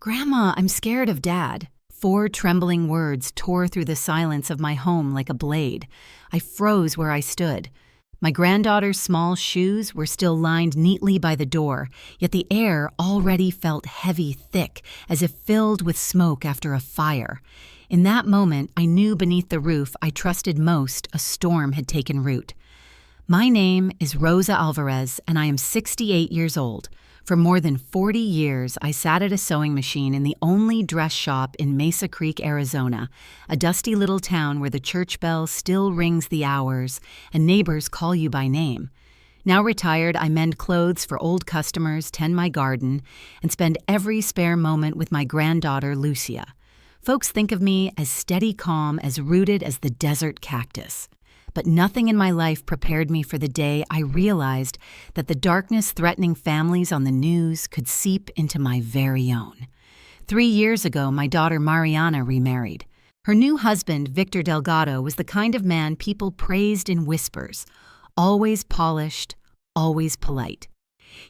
Grandma, I'm scared of Dad. 4 trembling words tore through the silence of my home like a blade. I froze where I stood. My granddaughter's small shoes were still lined neatly by the door, yet the air already felt heavy, thick, as if filled with smoke after a fire. In that moment, I knew beneath the roof I trusted most a storm had taken root. My name is Rosa Alvarez, and I am 68 years old. For more than 40 years, I sat at a sewing machine in the only dress shop in Mesa Creek, Arizona, a dusty little town where the church bell still rings the hours and neighbors call you by name. Now retired, I mend clothes for old customers, tend my garden, and spend every spare moment with my granddaughter, Lucia. Folks think of me as steady calm, as rooted as the desert cactus. But nothing in my life prepared me for the day I realized that the darkness threatening families on the news could seep into my very own. 3 years ago, my daughter Mariana remarried. Her new husband, Victor Delgado, was the kind of man people praised in whispers, always polished, always polite.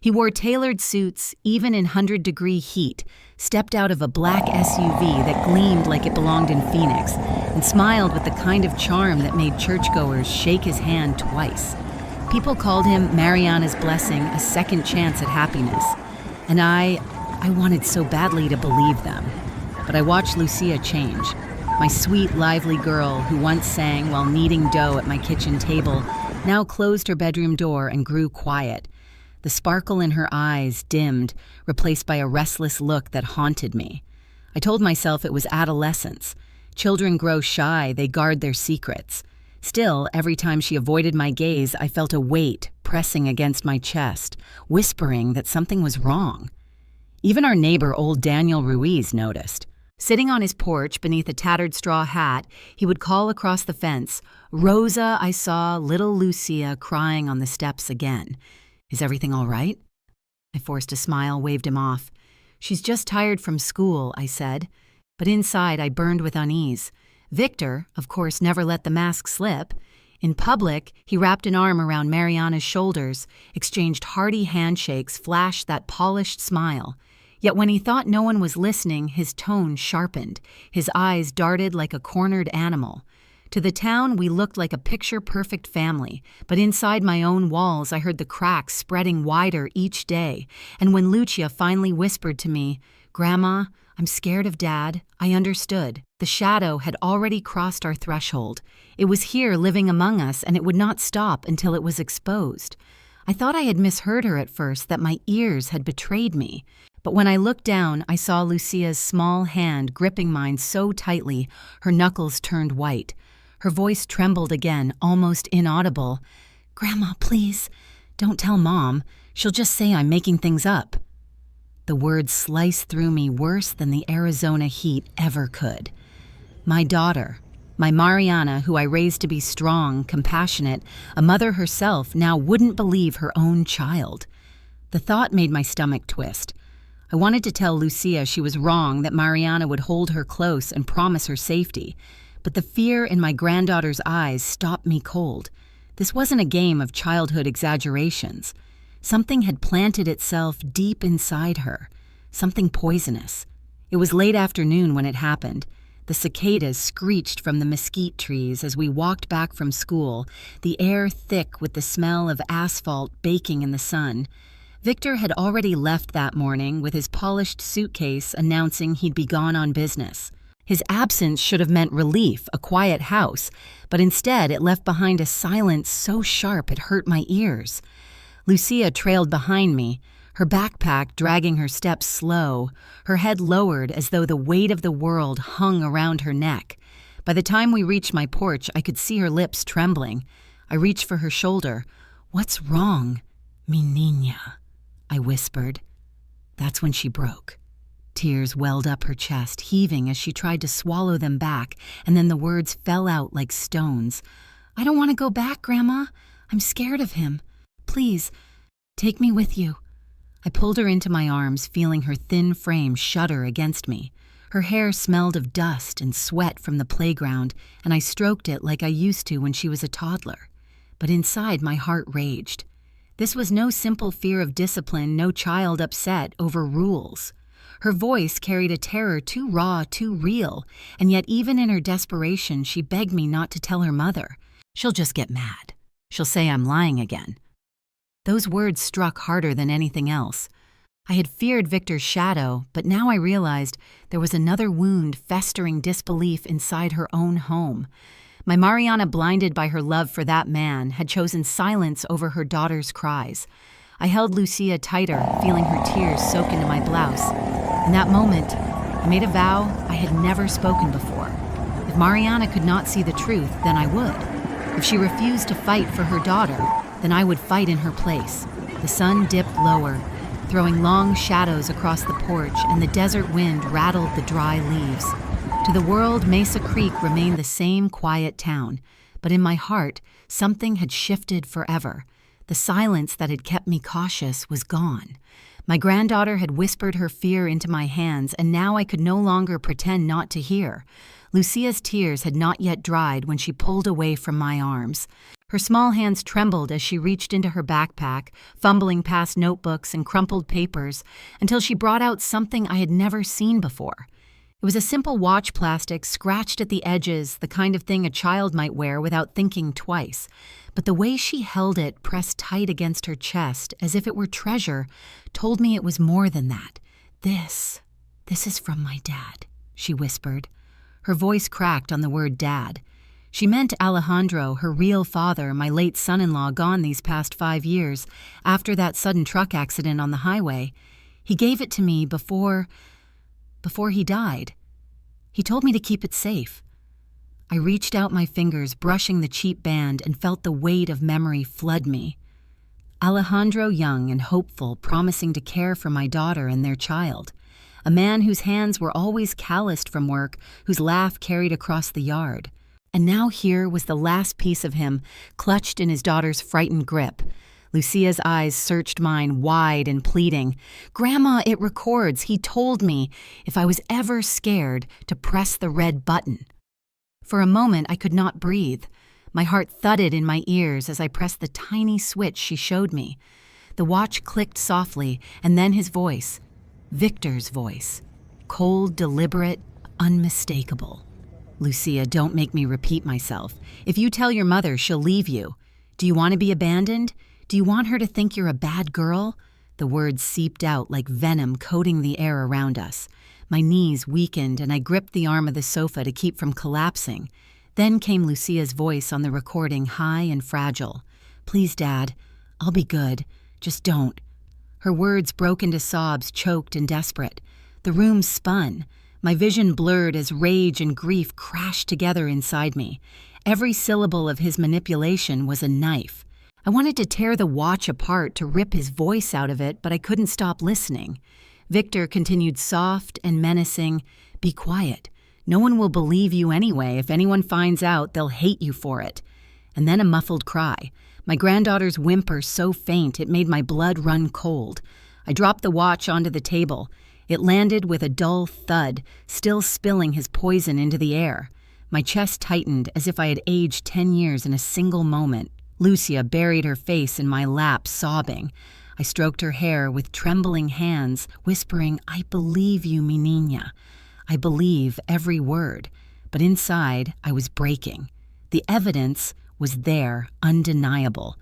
He wore tailored suits, even in 100-degree heat, stepped out of a black SUV that gleamed like it belonged in Phoenix, and smiled with the kind of charm that made churchgoers shake his hand twice. People called him Mariana's blessing, a second chance at happiness. And I wanted so badly to believe them. But I watched Lucia change. My sweet, lively girl, who once sang while kneading dough at my kitchen table, now closed her bedroom door and grew quiet. The sparkle in her eyes dimmed, replaced by a restless look that haunted me. I told myself it was adolescence. Children grow shy, they guard their secrets. Still, every time she avoided my gaze, I felt a weight pressing against my chest, whispering that something was wrong. Even our neighbor, old Daniel Ruiz, noticed. Sitting on his porch beneath a tattered straw hat, he would call across the fence, "Rosa, I saw little Lucia crying on the steps again. Is everything all right?" I forced a smile, waved him off. "She's just tired from school," I said. But inside, I burned with unease. Victor, of course, never let the mask slip. In public, he wrapped an arm around Mariana's shoulders, exchanged hearty handshakes, flashed that polished smile. Yet when he thought no one was listening, his tone sharpened. His eyes darted like a cornered animal. To the town, we looked like a picture-perfect family, but inside my own walls, I heard the cracks spreading wider each day. And when Lucia finally whispered to me, "Grandma, I'm scared of Dad," I understood. The shadow had already crossed our threshold. It was here living among us, and it would not stop until it was exposed. I thought I had misheard her at first, that my ears had betrayed me. But when I looked down, I saw Lucia's small hand gripping mine so tightly, her knuckles turned white. Her voice trembled again, almost inaudible. "Grandma, please, don't tell Mom. She'll just say I'm making things up." The words sliced through me worse than the Arizona heat ever could. My daughter, my Mariana, who I raised to be strong, compassionate, a mother herself, now wouldn't believe her own child. The thought made my stomach twist. I wanted to tell Lucia she was wrong, that Mariana would hold her close and promise her safety. But the fear in my granddaughter's eyes stopped me cold. This wasn't a game of childhood exaggerations. Something had planted itself deep inside her, something poisonous. It was late afternoon when it happened. The cicadas screeched from the mesquite trees as we walked back from school, the air thick with the smell of asphalt baking in the sun. Victor had already left that morning with his polished suitcase announcing he'd be gone on business. His absence should have meant relief, a quiet house, but instead it left behind a silence so sharp it hurt my ears. Lucia trailed behind me, her backpack dragging her steps slow, her head lowered as though the weight of the world hung around her neck. By the time we reached my porch, I could see her lips trembling. I reached for her shoulder. "What's wrong, mi niña?" I whispered. That's when she broke. Tears welled up her chest, heaving as she tried to swallow them back, and then the words fell out like stones. "I don't want to go back, Grandma. I'm scared of him. Please, take me with you." I pulled her into my arms, feeling her thin frame shudder against me. Her hair smelled of dust and sweat from the playground, and I stroked it like I used to when she was a toddler. But inside, my heart raged. This was no simple fear of discipline, no child upset over rules. Her voice carried a terror too raw, too real, and yet even in her desperation, she begged me not to tell her mother. She'll just get mad. She'll say I'm lying again. Those words struck harder than anything else. I had feared Victor's shadow, but now I realized there was another wound festering disbelief inside her own home. My Mariana, blinded by her love for that man, had chosen silence over her daughter's cries. I held Lucia tighter, feeling her tears soak into my blouse. In that moment, I made a vow I had never spoken before. If Mariana could not see the truth, then I would. If she refused to fight for her daughter, then I would fight in her place. The sun dipped lower, throwing long shadows across the porch, and the desert wind rattled the dry leaves. To the world, Mesa Creek remained the same quiet town, but in my heart, something had shifted forever. The silence that had kept me cautious was gone. My granddaughter had whispered her fear into my hands, and now I could no longer pretend not to hear. Lucia's tears had not yet dried when she pulled away from my arms. Her small hands trembled as she reached into her backpack, fumbling past notebooks and crumpled papers, until she brought out something I had never seen before. It was a simple watch plastic scratched at the edges, the kind of thing a child might wear without thinking twice. But the way she held it pressed tight against her chest, as if it were treasure, told me it was more than that. This is from my dad," she whispered. Her voice cracked on the word dad. She meant Alejandro, her real father, my late son-in-law, gone these past 5 years, after that sudden truck accident on the highway. He gave it to me before he died. He told me to keep it safe. I reached out my fingers, brushing the cheap band, and felt the weight of memory flood me. Alejandro, young and hopeful, promising to care for my daughter and their child. A man whose hands were always calloused from work, whose laugh carried across the yard. And now here was the last piece of him, clutched in his daughter's frightened grip. Lucia's eyes searched mine, wide and pleading. "Grandma, it records. He told me, if I was ever scared, to press the red button." For a moment, I could not breathe. My heart thudded in my ears as I pressed the tiny switch she showed me. The watch clicked softly, and then his voice. Victor's voice. Cold, deliberate, unmistakable. "Lucia, don't make me repeat myself. If you tell your mother, she'll leave you. Do you want to be abandoned? Do you want her to think you're a bad girl?" The words seeped out like venom coating the air around us. My knees weakened and I gripped the arm of the sofa to keep from collapsing. Then came Lucia's voice on the recording, high and fragile. "Please, Dad. I'll be good. Just don't." Her words broke into sobs, choked and desperate. The room spun. My vision blurred as rage and grief crashed together inside me. Every syllable of his manipulation was a knife. I wanted to tear the watch apart, to rip his voice out of it, but I couldn't stop listening. Victor continued soft and menacing. "Be quiet. No one will believe you anyway. If anyone finds out, they'll hate you for it." And then a muffled cry. My granddaughter's whimper so faint it made my blood run cold. I dropped the watch onto the table. It landed with a dull thud, still spilling his poison into the air. My chest tightened as if I had aged 10 years in a single moment. Lucia buried her face in my lap, sobbing. I stroked her hair with trembling hands, whispering, "I believe you, mi niña. I believe every word." But inside, I was breaking. The evidence was there, undeniable.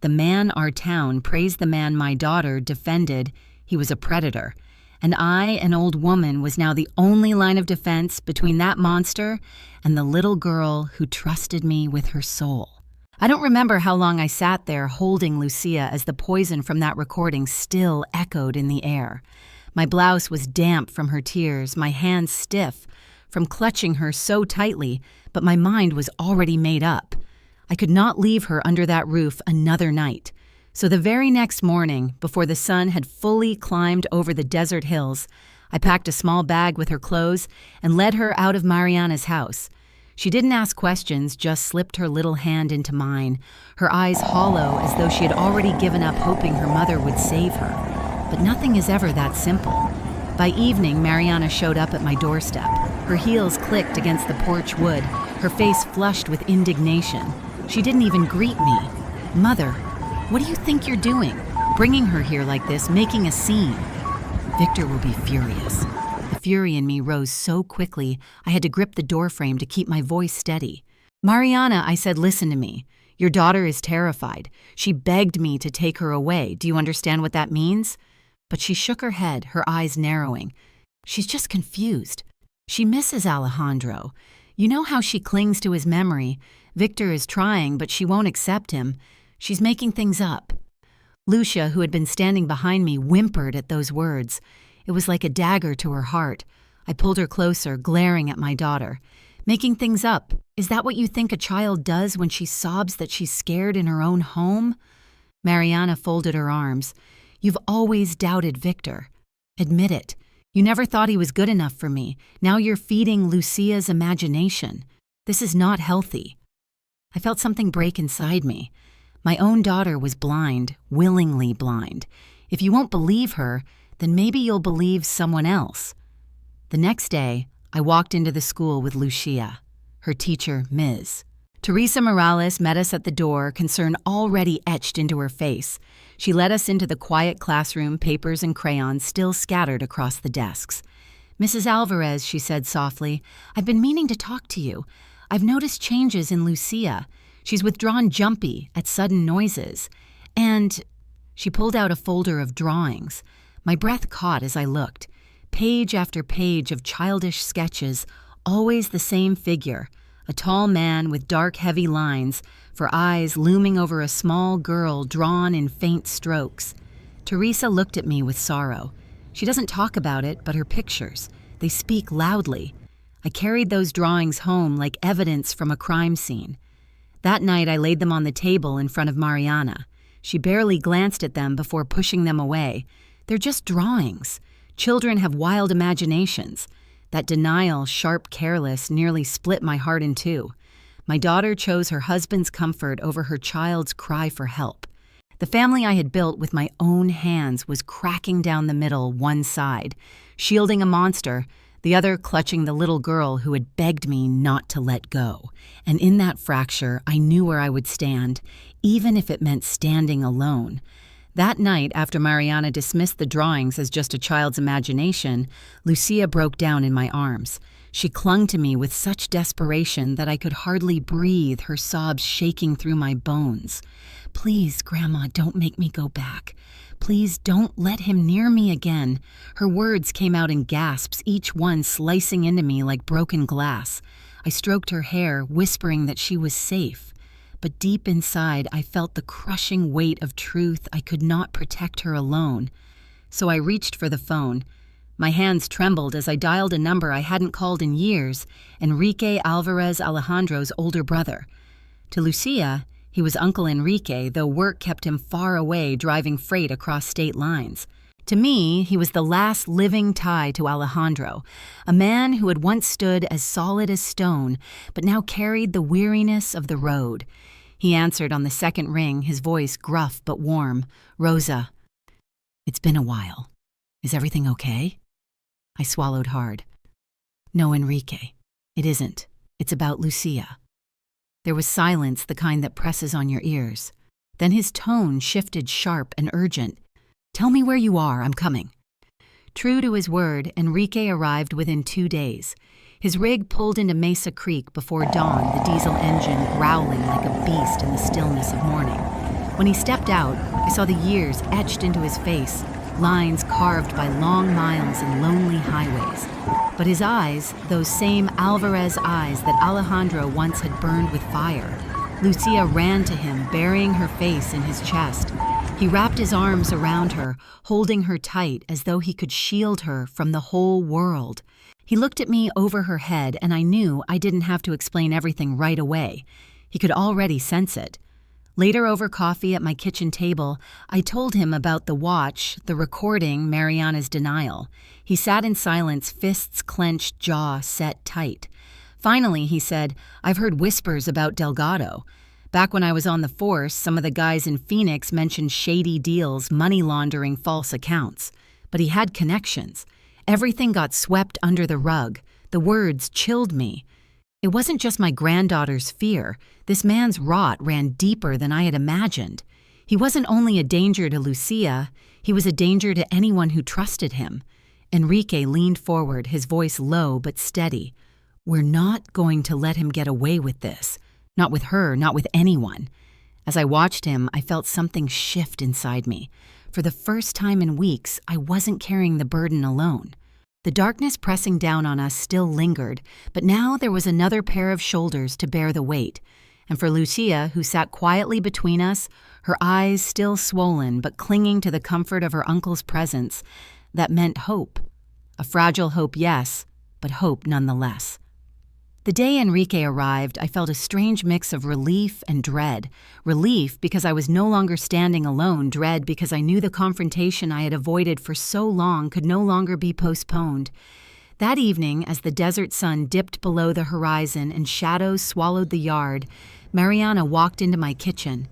The man our town praised, the man my daughter defended, he was a predator. And I, an old woman, was now the only line of defense between that monster and the little girl who trusted me with her soul. I don't remember how long I sat there holding Lucia as the poison from that recording still echoed in the air. My blouse was damp from her tears, my hands stiff from clutching her so tightly, but my mind was already made up. I could not leave her under that roof another night. So the very next morning, before the sun had fully climbed over the desert hills, I packed a small bag with her clothes and led her out of Mariana's house. She didn't ask questions, just slipped her little hand into mine, her eyes hollow as though she had already given up hoping her mother would save her. But nothing is ever that simple. By evening, Mariana showed up at my doorstep. Her heels clicked against the porch wood, her face flushed with indignation. She didn't even greet me. "Mother, what do you think you're doing? Bringing her here like this, making a scene?" Victor will be furious. The fury in me rose so quickly, I had to grip the doorframe to keep my voice steady. Mariana, I said, listen to me. Your daughter is terrified. She begged me to take her away. Do you understand what that means? But she shook her head, her eyes narrowing. She's just confused. She misses Alejandro. You know how she clings to his memory. Victor is trying, but she won't accept him. She's making things up. Lucia, who had been standing behind me, whimpered at those words. It was like a dagger to her heart. I pulled her closer, glaring at my daughter. Making things up, is that what you think a child does when she sobs that she's scared in her own home? Mariana folded her arms. You've always doubted Victor. Admit it. You never thought he was good enough for me. Now you're feeding Lucia's imagination. This is not healthy. I felt something break inside me. My own daughter was blind, willingly blind. If you won't believe her, then maybe you'll believe someone else. The next day, I walked into the school with Lucia, her teacher, Ms. Teresa Morales met us at the door, concern already etched into her face. She led us into the quiet classroom, papers and crayons still scattered across the desks. Mrs. Alvarez, she said softly, I've been meaning to talk to you. I've noticed changes in Lucia. She's withdrawn jumpy at sudden noises. And she pulled out a folder of drawings. My breath caught as I looked. Page after page of childish sketches, always the same figure, a tall man with dark, heavy lines, for eyes looming over a small girl drawn in faint strokes. Teresa looked at me with sorrow. She doesn't talk about it, but her pictures, they speak loudly. I carried those drawings home like evidence from a crime scene. That night I laid them on the table in front of Mariana. She barely glanced at them before pushing them away. They're just drawings. Children have wild imaginations. That denial, sharp, careless, nearly split my heart in two. My daughter chose her husband's comfort over her child's cry for help. The family I had built with my own hands was cracking down the middle, one side, shielding a monster, the other clutching the little girl who had begged me not to let go. And in that fracture, I knew where I would stand, even if it meant standing alone. That night, after Mariana dismissed the drawings as just a child's imagination, Lucia broke down in my arms. She clung to me with such desperation that I could hardly breathe, her sobs shaking through my bones. Please, Grandma, don't make me go back. Please don't let him near me again. Her words came out in gasps, each one slicing into me like broken glass. I stroked her hair, whispering that she was safe. But deep inside, I felt the crushing weight of truth I could not protect her alone. So I reached for the phone. My hands trembled as I dialed a number I hadn't called in years, Enrique Alvarez Alejandro's older brother. To Lucia, he was Uncle Enrique, though work kept him far away driving freight across state lines. To me, he was the last living tie to Alejandro, a man who had once stood as solid as stone, but now carried the weariness of the road. He answered on the second ring, his voice gruff but warm. Rosa, it's been a while. Is everything okay? I swallowed hard. No, Enrique, it isn't. It's about Lucia. There was silence, the kind that presses on your ears. Then his tone shifted sharp and urgent. Tell me where you are, I'm coming. True to his word, Enrique arrived within 2 days. His rig pulled into Mesa Creek before dawn, the diesel engine growling like a beast in the stillness of morning. When he stepped out, I saw the years etched into his face, lines carved by long miles and lonely highways. But his eyes, those same Alvarez eyes that Alejandro once had burned with fire. Lucia ran to him, burying her face in his chest. He wrapped his arms around her, holding her tight as though he could shield her from the whole world. He looked at me over her head, and I knew I didn't have to explain everything right away. He could already sense it. Later, over coffee at my kitchen table, I told him about the watch, the recording, Mariana's denial. He sat in silence, fists clenched, jaw set tight. Finally, he said, I've heard whispers about Delgado. Back when I was on the force, some of the guys in Phoenix mentioned shady deals, money laundering, false accounts. But he had connections. Everything got swept under the rug. The words chilled me. It wasn't just my granddaughter's fear. This man's rot ran deeper than I had imagined. He wasn't only a danger to Lucia, he was a danger to anyone who trusted him. Enrique leaned forward, his voice low but steady. "We're not going to let him get away with this. Not with her, not with anyone." As I watched him, I felt something shift inside me. For the first time in weeks, I wasn't carrying the burden alone. The darkness pressing down on us still lingered, but now there was another pair of shoulders to bear the weight. And for Lucia, who sat quietly between us, her eyes still swollen but clinging to the comfort of her uncle's presence, that meant hope. A fragile hope, yes, but hope nonetheless. The day Enrique arrived, I felt a strange mix of relief and dread. Relief because I was no longer standing alone, dread because I knew the confrontation I had avoided for so long could no longer be postponed. That evening, as the desert sun dipped below the horizon and shadows swallowed the yard, Mariana walked into my kitchen.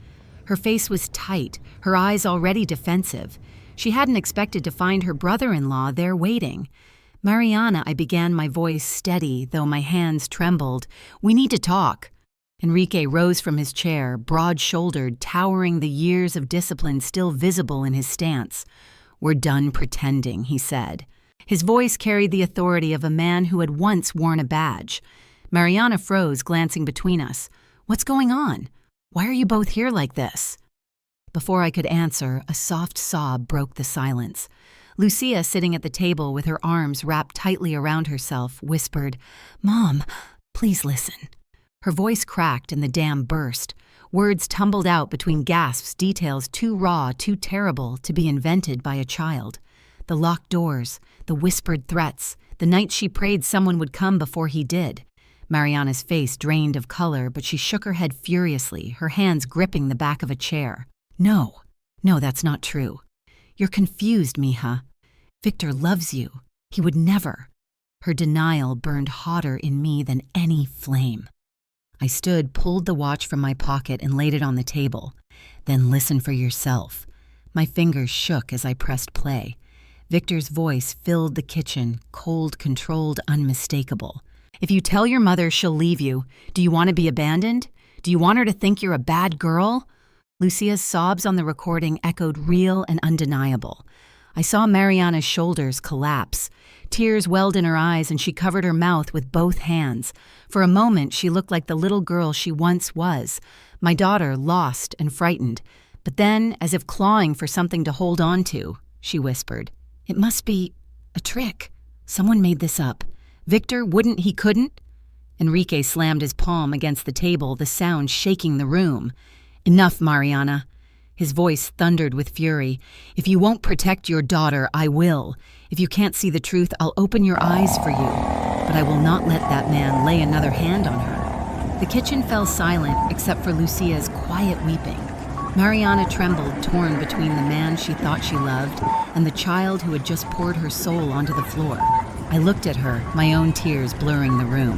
Her face was tight, her eyes already defensive. She hadn't expected to find her brother-in-law there waiting. "Mariana," I began, my voice steady, though my hands trembled. "We need to talk." Enrique rose from his chair, broad-shouldered, towering, the years of discipline still visible in his stance. "We're done pretending," he said. His voice carried the authority of a man who had once worn a badge. Mariana froze, glancing between us. "What's going on? Why are you both here like this?" Before I could answer, a soft sob broke the silence. Lucia, sitting at the table with her arms wrapped tightly around herself, whispered, "Mom, please listen." Her voice cracked and the dam burst. Words tumbled out between gasps, details too raw, too terrible to be invented by a child. The locked doors, the whispered threats, the nights she prayed someone would come before he did. Mariana's face drained of color, but she shook her head furiously, her hands gripping the back of a chair. No, that's not true. You're confused, mija. Victor loves you. He would never." Her denial burned hotter in me than any flame. I stood, pulled the watch from my pocket and laid it on the table. "Then listen for yourself." My fingers shook as I pressed play. Victor's voice filled the kitchen, cold, controlled, unmistakable. "If you tell your mother, she'll leave you. Do you want to be abandoned? Do you want her to think you're a bad girl?" Lucia's sobs on the recording echoed real and undeniable. I saw Mariana's shoulders collapse. Tears welled in her eyes and she covered her mouth with both hands. For a moment, she looked like the little girl she once was, my daughter, lost and frightened. But then, as if clawing for something to hold on to, she whispered, "It must be a trick. Someone made this up. Victor, he couldn't?" Enrique slammed his palm against the table, the sound shaking the room. "Enough, Mariana." His voice thundered with fury. "If you won't protect your daughter, I will. If you can't see the truth, I'll open your eyes for you. But I will not let that man lay another hand on her." The kitchen fell silent except for Lucia's quiet weeping. Mariana trembled, torn between the man she thought she loved and the child who had just poured her soul onto the floor. I looked at her, my own tears blurring the room.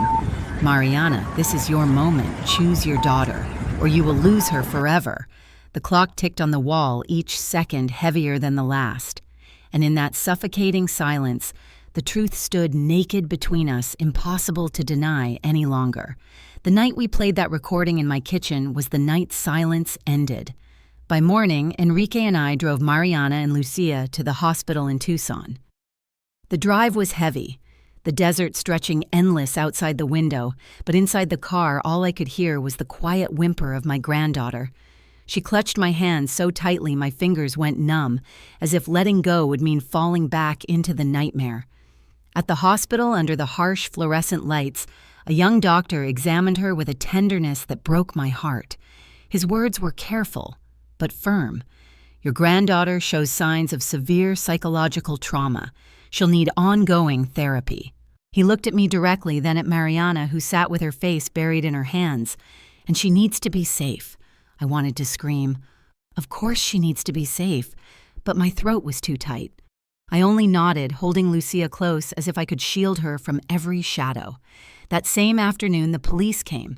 "Mariana, this is your moment. Choose your daughter, or you will lose her forever." The clock ticked on the wall, each second heavier than the last. And in that suffocating silence, the truth stood naked between us, impossible to deny any longer. The night we played that recording in my kitchen was the night silence ended. By morning, Enrique and I drove Mariana and Lucia to the hospital in Tucson. The drive was heavy, the desert stretching endless outside the window, but inside the car all I could hear was the quiet whimper of my granddaughter. She clutched my hand so tightly my fingers went numb, as if letting go would mean falling back into the nightmare. At the hospital, under the harsh fluorescent lights, a young doctor examined her with a tenderness that broke my heart. His words were careful, but firm. "Your granddaughter shows signs of severe psychological trauma. She'll need ongoing therapy." He looked at me directly, then at Mariana, who sat with her face buried in her hands. "And she needs to be safe." I wanted to scream. Of course she needs to be safe, but my throat was too tight. I only nodded, holding Lucia close as if I could shield her from every shadow. That same afternoon, the police came.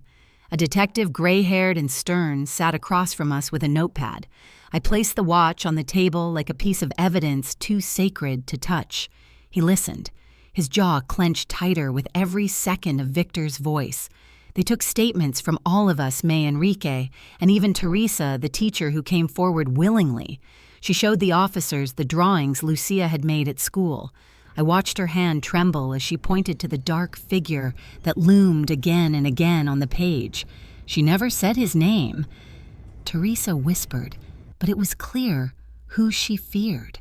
A detective, gray-haired and stern, sat across from us with a notepad. I placed the watch on the table like a piece of evidence too sacred to touch. He listened, his jaw clenched tighter with every second of Victor's voice. They took statements from all of us, May, Enrique, and even Teresa, the teacher who came forward willingly. She showed the officers the drawings Lucia had made at school. I watched her hand tremble as she pointed to the dark figure that loomed again and again on the page. She never said his name. Teresa whispered, but it was clear who she feared.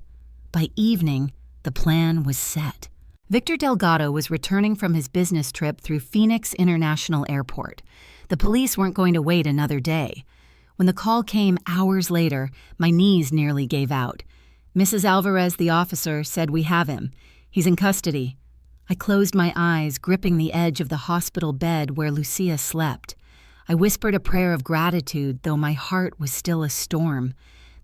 By evening, the plan was set. Victor Delgado was returning from his business trip through Phoenix International Airport. The police weren't going to wait another day. When the call came hours later, my knees nearly gave out. Mrs. Alvarez, the officer, said, "We have him. He's in custody." I closed my eyes, gripping the edge of the hospital bed where Lucia slept. I whispered a prayer of gratitude, though my heart was still a storm.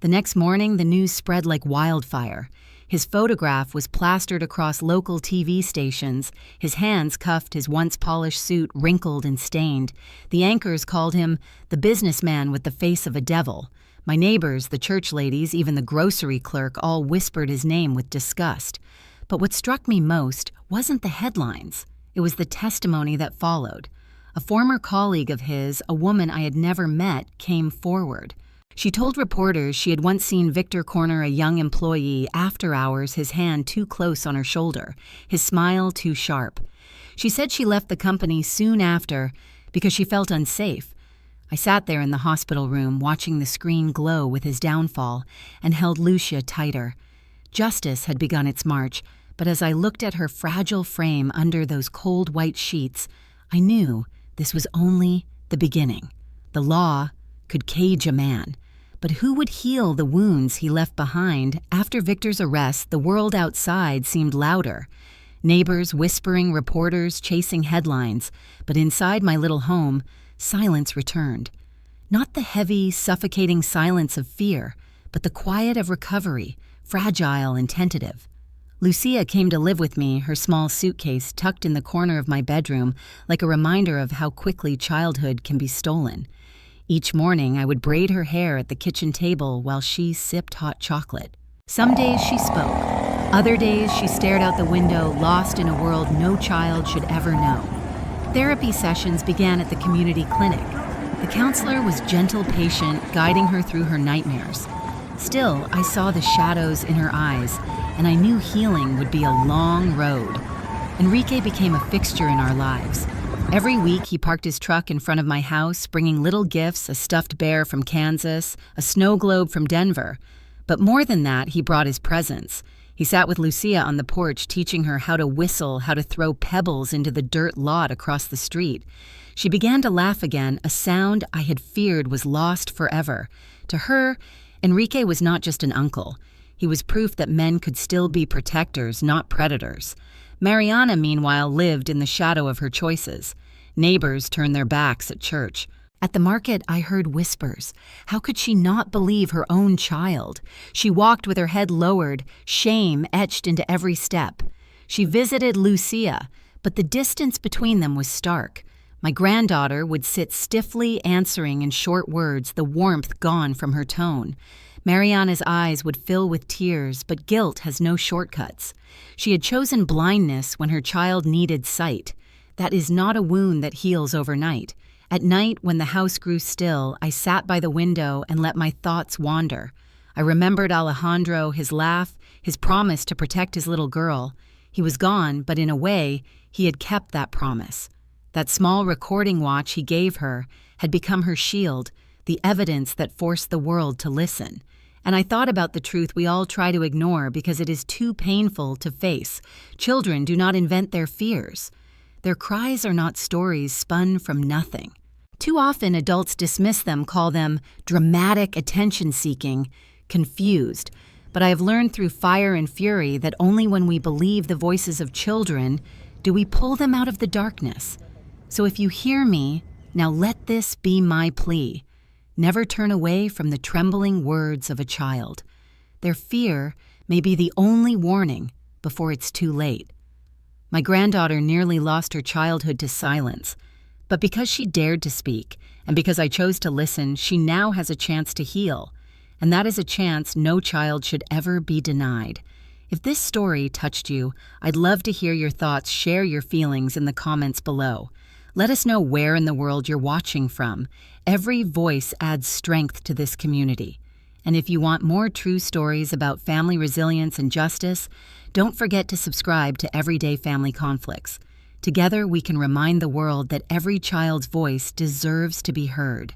The next morning, the news spread like wildfire. His photograph was plastered across local TV stations. His hands cuffed his once-polished suit, wrinkled and stained. The anchors called him the businessman with the face of a devil. My neighbors, the church ladies, even the grocery clerk, all whispered his name with disgust. But what struck me most wasn't the headlines. It was the testimony that followed. A former colleague of his, a woman I had never met, came forward. She told reporters she had once seen Victor corner a young employee after hours, his hand too close on her shoulder, his smile too sharp. She said she left the company soon after because she felt unsafe. I sat there in the hospital room watching the screen glow with his downfall and held Lucia tighter. Justice had begun its march, but as I looked at her fragile frame under those cold white sheets, I knew this was only the beginning. The law could cage a man, but who would heal the wounds he left behind? After Victor's arrest, the world outside seemed louder. Neighbors whispering, reporters chasing headlines, but inside my little home, silence returned. Not the heavy, suffocating silence of fear, but the quiet of recovery, fragile and tentative. Lucia came to live with me, her small suitcase tucked in the corner of my bedroom, like a reminder of how quickly childhood can be stolen. Each morning, I would braid her hair at the kitchen table while she sipped hot chocolate. Some days she spoke. Other days she stared out the window, lost in a world no child should ever know. Therapy sessions began at the community clinic. The counselor was gentle, patient, guiding her through her nightmares. Still, I saw the shadows in her eyes, and I knew healing would be a long road. Enrique became a fixture in our lives. Every week, he parked his truck in front of my house, bringing little gifts, a stuffed bear from Kansas, a snow globe from Denver. But more than that, he brought his presence. He sat with Lucia on the porch, teaching her how to whistle, how to throw pebbles into the dirt lot across the street. She began to laugh again, a sound I had feared was lost forever. To her, Enrique was not just an uncle. He was proof that men could still be protectors, not predators. Mariana, meanwhile, lived in the shadow of her choices. Neighbors turned their backs at church. At the market, I heard whispers. How could she not believe her own child? She walked with her head lowered, shame etched into every step. She visited Lucia, but the distance between them was stark. My granddaughter would sit stiffly answering in short words, the warmth gone from her tone. Mariana's eyes would fill with tears, but guilt has no shortcuts. She had chosen blindness when her child needed sight. That is not a wound that heals overnight. At night, when the house grew still, I sat by the window and let my thoughts wander. I remembered Alejandro, his laugh, his promise to protect his little girl. He was gone, but in a way, he had kept that promise. That small recording watch he gave her had become her shield, the evidence that forced the world to listen. And I thought about the truth we all try to ignore because it is too painful to face. Children do not invent their fears. Their cries are not stories spun from nothing. Too often adults dismiss them, call them dramatic attention-seeking, confused. But I have learned through fire and fury that only when we believe the voices of children do we pull them out of the darkness. So if you hear me, now let this be my plea. Never turn away from the trembling words of a child. Their fear may be the only warning before it's too late. My granddaughter nearly lost her childhood to silence, but because she dared to speak, and because I chose to listen, she now has a chance to heal, and that is a chance no child should ever be denied. If this story touched you, I'd love to hear your thoughts. Share your feelings in the comments below. Let us know where in the world you're watching from. Every voice adds strength to this community. And if you want more true stories about family resilience and justice, don't forget to subscribe to Everyday Family Conflicts. Together, we can remind the world that every child's voice deserves to be heard.